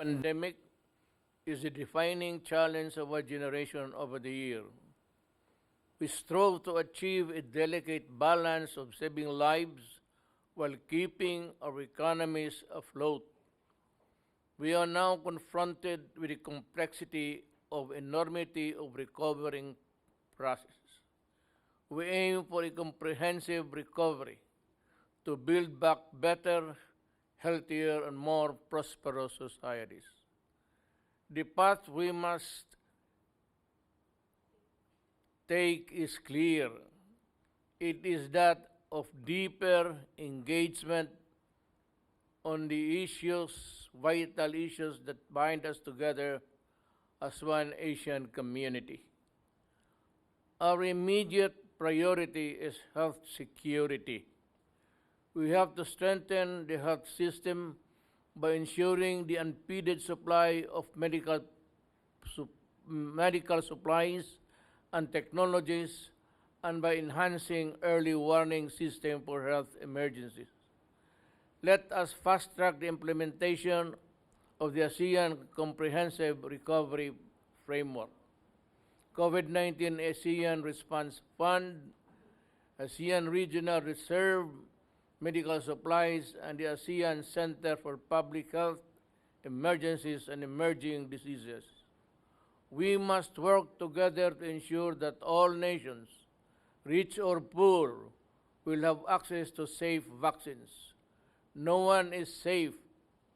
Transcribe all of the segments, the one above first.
pandemic is a defining challenge of our generation over the year. We strove to achieve a delicate balance of saving lives while keeping our economies afloat. We are now confronted with the complexity of enormity of recovering processes. We aim for a comprehensive recovery to build back better, healthier, and more prosperous societies. The path we must take is clear. It is that of deeper engagement on the issues, vital issues that bind us together as one Asian community. Our immediate priority is health security. We have to strengthen the health system by ensuring the unimpeded supply of medical supplies and technologies, and by enhancing early warning system for health emergencies. Let us fast-track the implementation of the ASEAN Comprehensive Recovery Framework, COVID-19 ASEAN Response Fund, ASEAN Regional Reserve, medical supplies, and the ASEAN Center for Public Health, Emergencies, and Emerging Diseases. We must work together to ensure that all nations, rich or poor, will have access to safe vaccines. No one is safe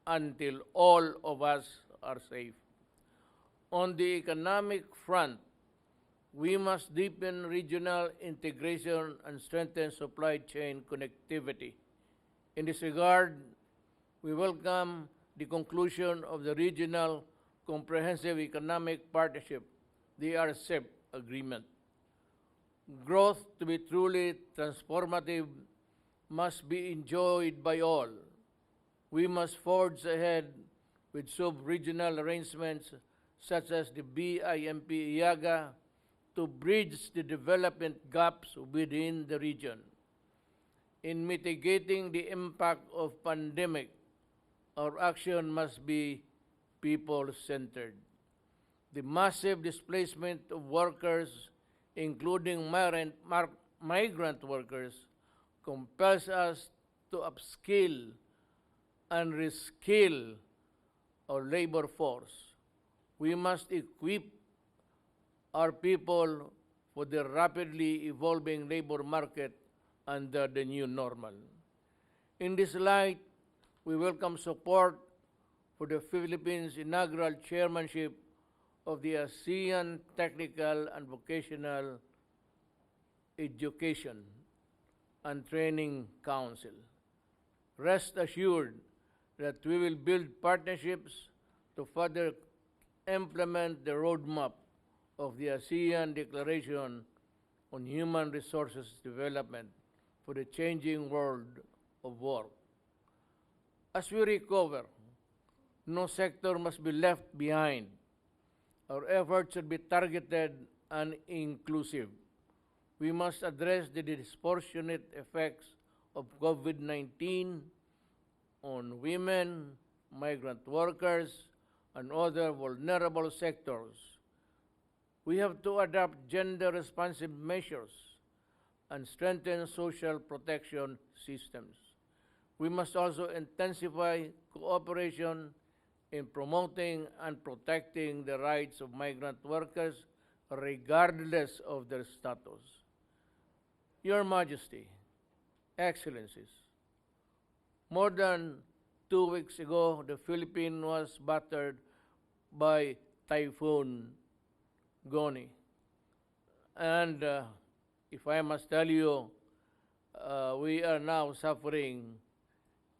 until all of us are safe. On the economic front, we must deepen regional integration and strengthen supply chain connectivity. In this regard, we welcome the conclusion of the Regional Comprehensive Economic Partnership, the RCEP agreement. Growth to be truly transformative must be enjoyed by all. We must forge ahead with sub-regional arrangements such as the BIMP-IAGA to bridge the development gaps within the region. In mitigating the impact of pandemic, our action must be people-centered. The massive displacement of workers, including migrant workers, compels us to upskill and reskill our labor force. We must equip our people for the rapidly evolving labor market under the new normal. In this light, we welcome support for the Philippines' inaugural chairmanship of the ASEAN Technical and Vocational Education and Training Council. Rest assured that we will build partnerships to further implement the roadmap of the ASEAN Declaration on Human Resources Development for the changing world of work. As we recover, no sector must be left behind. Our efforts should be targeted and inclusive. We must address the disproportionate effects of COVID-19 on women, migrant workers, and other vulnerable sectors. We have to adopt gender-responsive measures and strengthen social protection systems. We must also intensify cooperation in promoting and protecting the rights of migrant workers regardless of their status. Your Majesty, Excellencies, more than 2 weeks ago, the Philippines was battered by Typhoon Goni. And if I must tell you, we are now suffering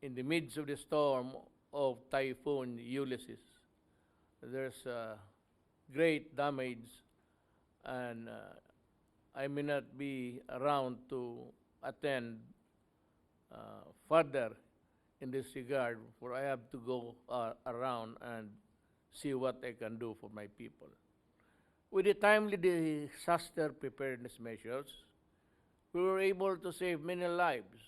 in the midst of the storm of Typhoon Ulysses. There's great damage, and I may not be around to attend further in this regard, for I have to go around and see what I can do for my people. With the timely disaster preparedness measures, we were able to save many lives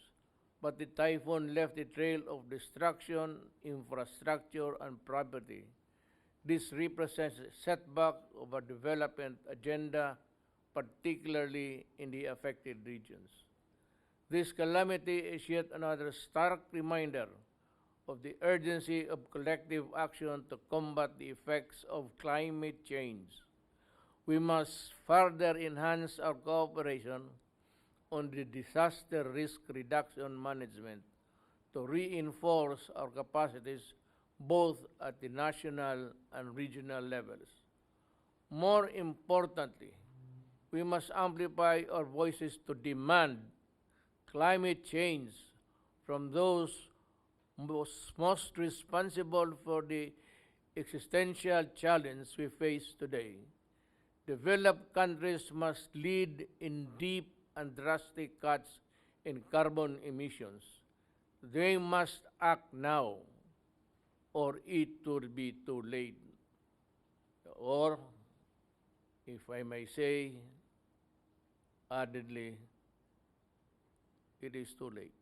but the typhoon left a trail of destruction, infrastructure, and property. This represents a setback of our development agenda, particularly in the affected regions. This calamity is yet another stark reminder of the urgency of collective action to combat the effects of climate change. We must further enhance our cooperation on the disaster risk reduction management to reinforce our capacities both at the national and regional levels. More importantly, we must amplify our voices to demand climate change from those most responsible for the existential challenge we face today. Developed countries must lead in deep and drastic cuts in carbon emissions. They must act now, or it will be too late. Or, if I may say, addedly, it is too late.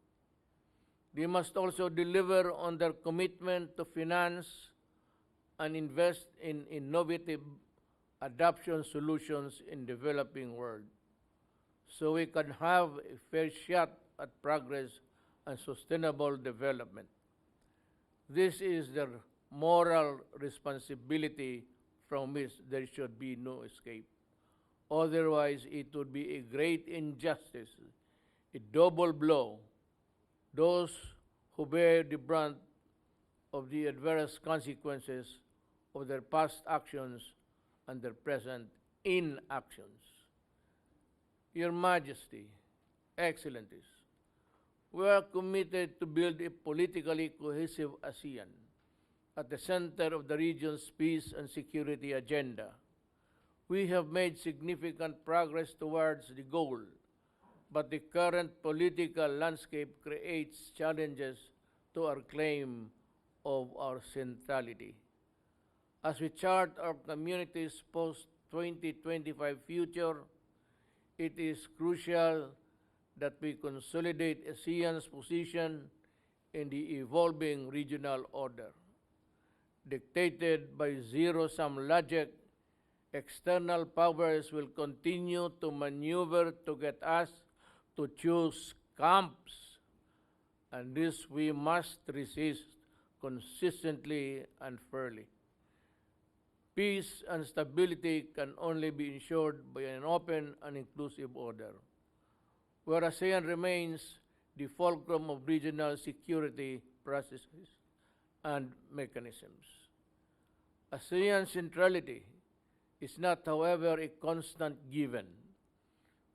They must also deliver on their commitment to finance and invest in innovative adoption solutions in developing world, so we can have a fair shot at progress and sustainable development. This is their moral responsibility from which there should be no escape. Otherwise, it would be a great injustice, a double blow. Those who bear the brunt of the adverse consequences of their past actions and their present inactions. Your Majesty, Excellencies, we are committed to build a politically cohesive ASEAN at the center of the region's peace and security agenda. We have made significant progress towards the goal, but the current political landscape creates challenges to our claim of our centrality. As we chart our community's post-2025 future, it is crucial that we consolidate ASEAN's position in the evolving regional order. Dictated by zero-sum logic, external powers will continue to maneuver to get us to choose camps, and this we must resist consistently and fairly. Peace and stability can only be ensured by an open and inclusive order, where ASEAN remains the fulcrum of regional security processes and mechanisms. ASEAN centrality is not, however, a constant given.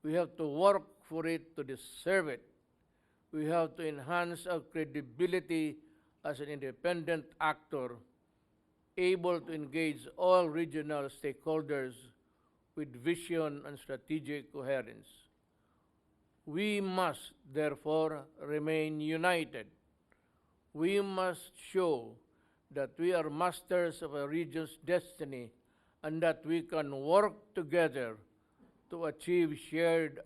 We have to work for it to deserve it. We have to enhance our credibility as an independent actor, able to engage all regional stakeholders with vision and strategic coherence. We must, therefore, remain united. We must show that we are masters of a region's destiny and that we can work together to achieve shared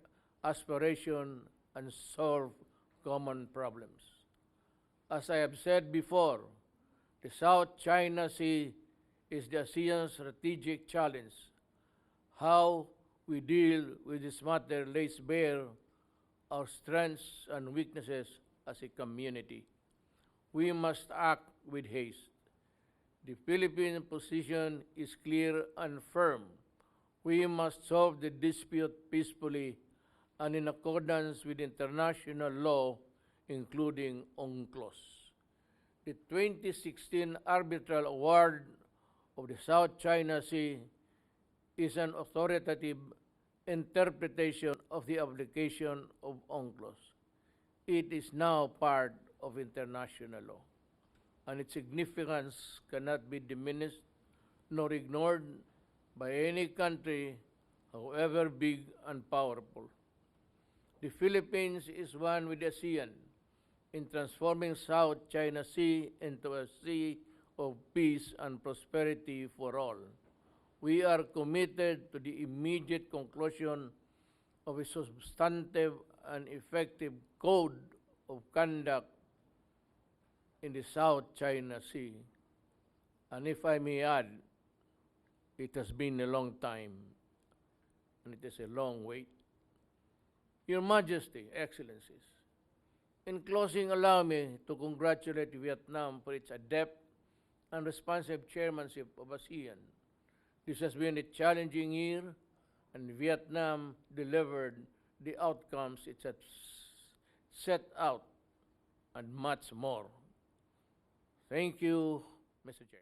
aspiration and solve common problems. As I have said before, the South China Sea is the ASEAN strategic challenge. How we deal with this matter lays bare our strengths and weaknesses as a community. We must act with haste. The Philippine position is clear and firm. We must solve the dispute peacefully and in accordance with international law, including UNCLOS. The 2016 arbitral award of the South China Sea is an authoritative interpretation of the application of UNCLOS. It is now part of international law, and its significance cannot be diminished nor ignored by any country, however big and powerful. The Philippines is one with ASEAN in transforming South China Sea into a sea of peace and prosperity for all. We are committed to the immediate conclusion of a substantive and effective code of conduct in the South China Sea. And if I may add, it has been a long time, and it is a long wait. Your Majesty, Excellencies, in closing, allow me to congratulate Vietnam for its adept and responsive chairmanship of ASEAN. This has been a challenging year, and Vietnam delivered the outcomes it had set out and much more. Thank you, Mr. Chair.